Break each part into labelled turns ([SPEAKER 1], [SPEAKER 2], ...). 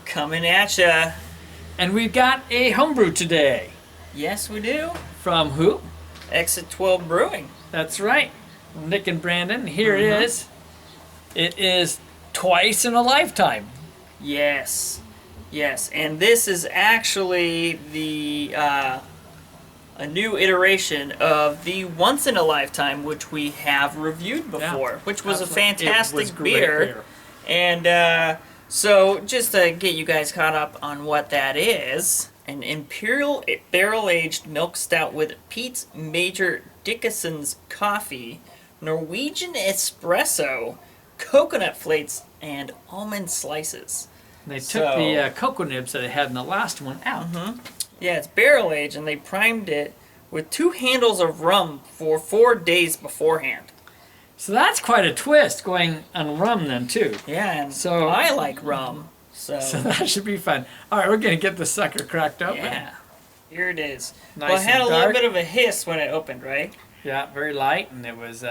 [SPEAKER 1] Coming at ya.
[SPEAKER 2] And we've got a homebrew today.
[SPEAKER 1] Yes, we do.
[SPEAKER 2] From who?
[SPEAKER 1] Exit 12 Brewing.
[SPEAKER 2] That's right. Nick and Brandon. Here it is. It is twice in a lifetime.
[SPEAKER 1] Yes. Yes. And this is actually the a new iteration of the once in a lifetime, which we have reviewed before, which was
[SPEAKER 2] Absolutely.
[SPEAKER 1] a fantastic
[SPEAKER 2] It was great
[SPEAKER 1] beer. And so just to get you guys caught up on what that is, an Imperial barrel-aged milk stout with Pete's Major Dickinson's coffee, Norwegian espresso, coconut flakes, and almond slices.
[SPEAKER 2] And they took the cocoa nibs that they had in the last one out.
[SPEAKER 1] Yeah, it's barrel-aged, and they primed it with 2 handles of rum for 4 days beforehand.
[SPEAKER 2] So that's quite a twist going on rum then too.
[SPEAKER 1] Yeah, and
[SPEAKER 2] So
[SPEAKER 1] I like rum, so
[SPEAKER 2] that should be fun. All right, we're going to get the sucker cracked open.
[SPEAKER 1] yeah. Here it is.
[SPEAKER 2] Nice
[SPEAKER 1] Well, it had
[SPEAKER 2] and
[SPEAKER 1] a little
[SPEAKER 2] dark.
[SPEAKER 1] bit of a hiss when it opened, right?
[SPEAKER 2] Yeah, very light, and it was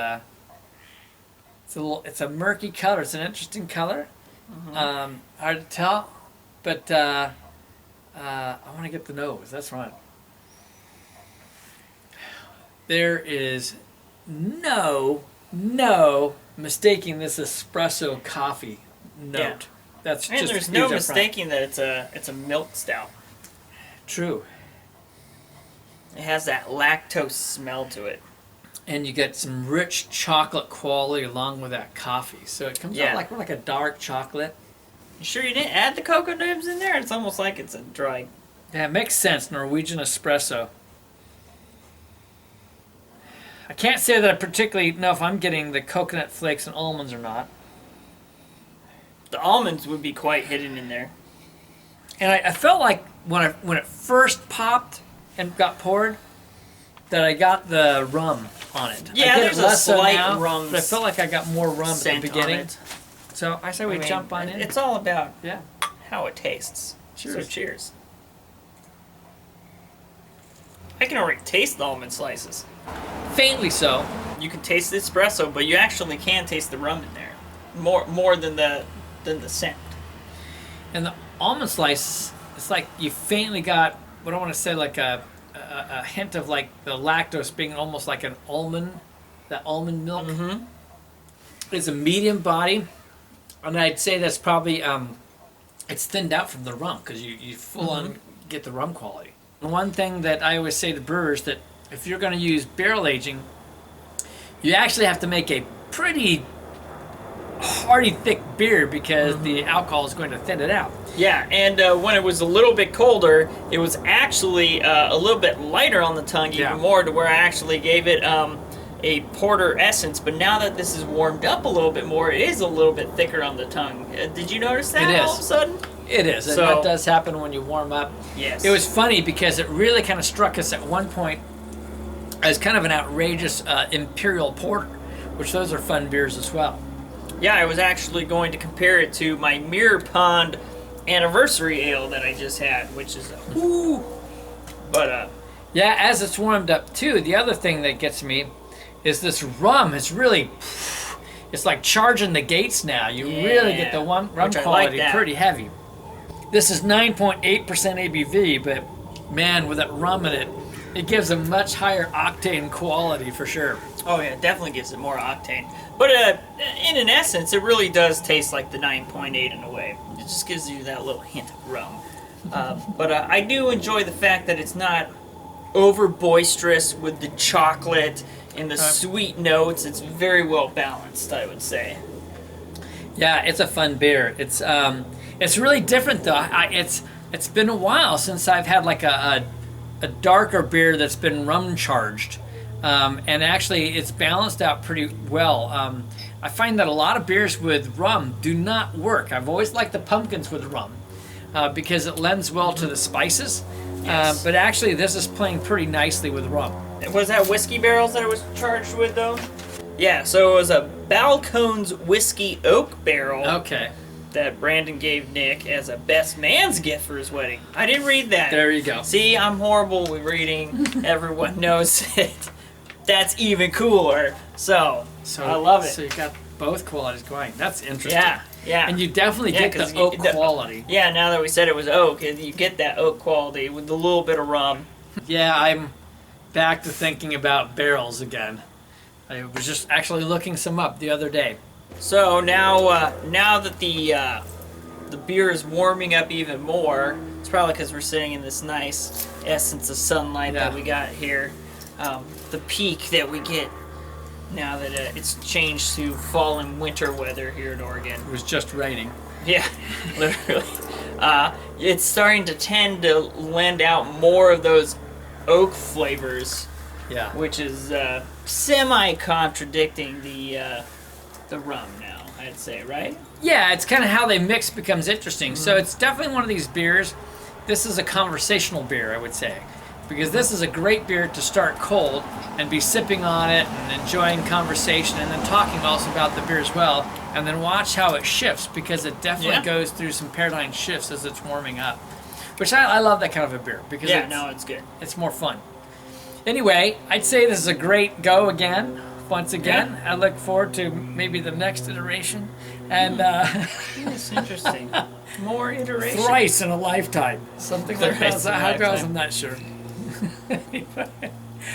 [SPEAKER 2] it's a murky color. It's an interesting color. Hard to tell, but I want to get the nose. That's right. There is no mistaking this espresso coffee note.
[SPEAKER 1] Yeah.
[SPEAKER 2] That's
[SPEAKER 1] And
[SPEAKER 2] just
[SPEAKER 1] there's
[SPEAKER 2] huge
[SPEAKER 1] no
[SPEAKER 2] up front.
[SPEAKER 1] mistaking that it's a milk stout.
[SPEAKER 2] True.
[SPEAKER 1] It has that lactose smell to it.
[SPEAKER 2] And you get some rich chocolate quality along with that coffee. So it comes out like a dark chocolate.
[SPEAKER 1] You sure you didn't add the cocoa nibs in there? It's almost like it's a dry.
[SPEAKER 2] Yeah, it makes sense. Norwegian espresso. I can't say that I particularly know if I'm getting the coconut flakes and almonds or not.
[SPEAKER 1] The almonds would be quite hidden in there.
[SPEAKER 2] And I felt like when it first popped and got poured, that I got the rum on it.
[SPEAKER 1] Yeah,
[SPEAKER 2] I get
[SPEAKER 1] there's
[SPEAKER 2] it
[SPEAKER 1] a
[SPEAKER 2] less so
[SPEAKER 1] slight
[SPEAKER 2] now,
[SPEAKER 1] rum
[SPEAKER 2] but I felt like I got more rum at the
[SPEAKER 1] scent
[SPEAKER 2] beginning.
[SPEAKER 1] on it.
[SPEAKER 2] So I say we jump on in.
[SPEAKER 1] It's all about
[SPEAKER 2] Yeah.
[SPEAKER 1] how it tastes.
[SPEAKER 2] Cheers.
[SPEAKER 1] So cheers. I can already taste the almond slices.
[SPEAKER 2] Faintly so.
[SPEAKER 1] You can taste the espresso, but you actually can taste the rum in there. More than the scent.
[SPEAKER 2] And the almond slice, it's like you faintly got what I want to say, like a hint of like the lactose being almost like an almond, that almond milk. It's a medium body, and I'd say that's probably it's thinned out from the rum because you full on get the rum quality. And one thing that I always say to brewers that if you're going to use barrel aging, you actually have to make a pretty hearty, thick beer because the alcohol is going to thin it out.
[SPEAKER 1] Yeah, and when it was a little bit colder, it was actually a little bit lighter on the tongue, even more, to where I actually gave it a porter essence. But now that this is warmed up a little bit more, it is a little bit thicker on the tongue. Did you notice that all of a sudden?
[SPEAKER 2] It is, and that does happen when you warm up.
[SPEAKER 1] Yes.
[SPEAKER 2] It was funny because it really kind of struck us at one point as kind of an outrageous Imperial porter, which those are fun beers as well.
[SPEAKER 1] Yeah, I was actually going to compare it to my Mirror Pond anniversary ale that I just had, which is
[SPEAKER 2] yeah, as it's warmed up too, the other thing that gets me is this rum is really, it's like charging the gates now. You really get the rum quality pretty heavy. This is 9.8% ABV, but man, with that rum in it, it gives a much higher octane quality for sure.
[SPEAKER 1] Oh yeah, it definitely gives it more octane. But in an essence, it really does taste like the 9.8 in a way. It just gives you that little hint of rum. But I do enjoy the fact that it's not over boisterous with the chocolate and the sweet notes. It's very well balanced, I would say.
[SPEAKER 2] Yeah, it's a fun beer. It's really different though. It's been a while since I've had like a darker beer that's been rum charged. And actually, it's balanced out pretty well. I find that a lot of beers with rum do not work. I've always liked the pumpkins with rum because it lends well to the spices.
[SPEAKER 1] Yes.
[SPEAKER 2] But actually, this is playing pretty nicely with rum.
[SPEAKER 1] Was that whiskey barrels that it was charged with, though? Yeah, so it was a Balcones Whiskey Oak Barrel.
[SPEAKER 2] Okay.
[SPEAKER 1] That Brandon gave Nick as a best man's gift for his wedding. I didn't read that.
[SPEAKER 2] There you go.
[SPEAKER 1] See, I'm horrible with reading. Everyone knows it. That's even cooler. So I love it.
[SPEAKER 2] So you got both qualities going. That's interesting.
[SPEAKER 1] Yeah, Yeah.
[SPEAKER 2] And you definitely
[SPEAKER 1] Yeah,
[SPEAKER 2] get
[SPEAKER 1] 'cause
[SPEAKER 2] the oak quality.
[SPEAKER 1] Yeah, now that we said it was oak, you get that oak quality with a little bit of rum.
[SPEAKER 2] Yeah, I'm back to thinking about barrels again. I was just actually looking some up the other day.
[SPEAKER 1] So now that the beer is warming up even more, it's probably because we're sitting in this nice essence of sunlight that we got here. The peak that we get now that it's changed to fall and winter weather here in Oregon.
[SPEAKER 2] It was just raining.
[SPEAKER 1] Yeah, literally. It's starting to tend to lend out more of those oak flavors,
[SPEAKER 2] Yeah.
[SPEAKER 1] which is semi-contradicting the rum now, I'd say, right?
[SPEAKER 2] Yeah, it's kind of how they mix becomes interesting. So it's definitely one of these beers. This is a conversational beer, I would say, because this is a great beer to start cold and be sipping on it and enjoying conversation and then talking also about the beer as well, and then watch how it shifts, because it definitely goes through some paradigm shifts as it's warming up, which I love that kind of a beer because
[SPEAKER 1] it's good.
[SPEAKER 2] It's more fun. Anyway, I'd say this is a great go again. Once again, I look forward to maybe the next iteration, and
[SPEAKER 1] It's interesting. More iteration.
[SPEAKER 2] thrice in a lifetime, something like
[SPEAKER 1] Thrice
[SPEAKER 2] that.
[SPEAKER 1] in a
[SPEAKER 2] How it goes,
[SPEAKER 1] lifetime.
[SPEAKER 2] I'm not sure.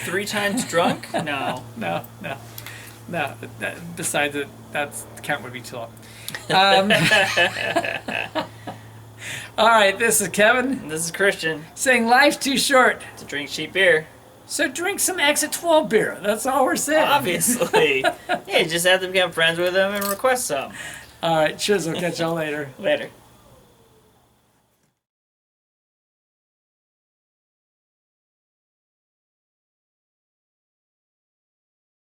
[SPEAKER 1] 3 times drunk? No.
[SPEAKER 2] No. Besides that, that's the count would be too long. All right, this is Kevin
[SPEAKER 1] This is Christian.
[SPEAKER 2] saying life's too short,
[SPEAKER 1] To drink cheap beer.
[SPEAKER 2] so drink some Exit 12 beer. That's all we're saying.
[SPEAKER 1] Obviously. Yeah, you just have to become friends with them and request some.
[SPEAKER 2] All right, cheers. We'll catch y'all later.
[SPEAKER 1] Later.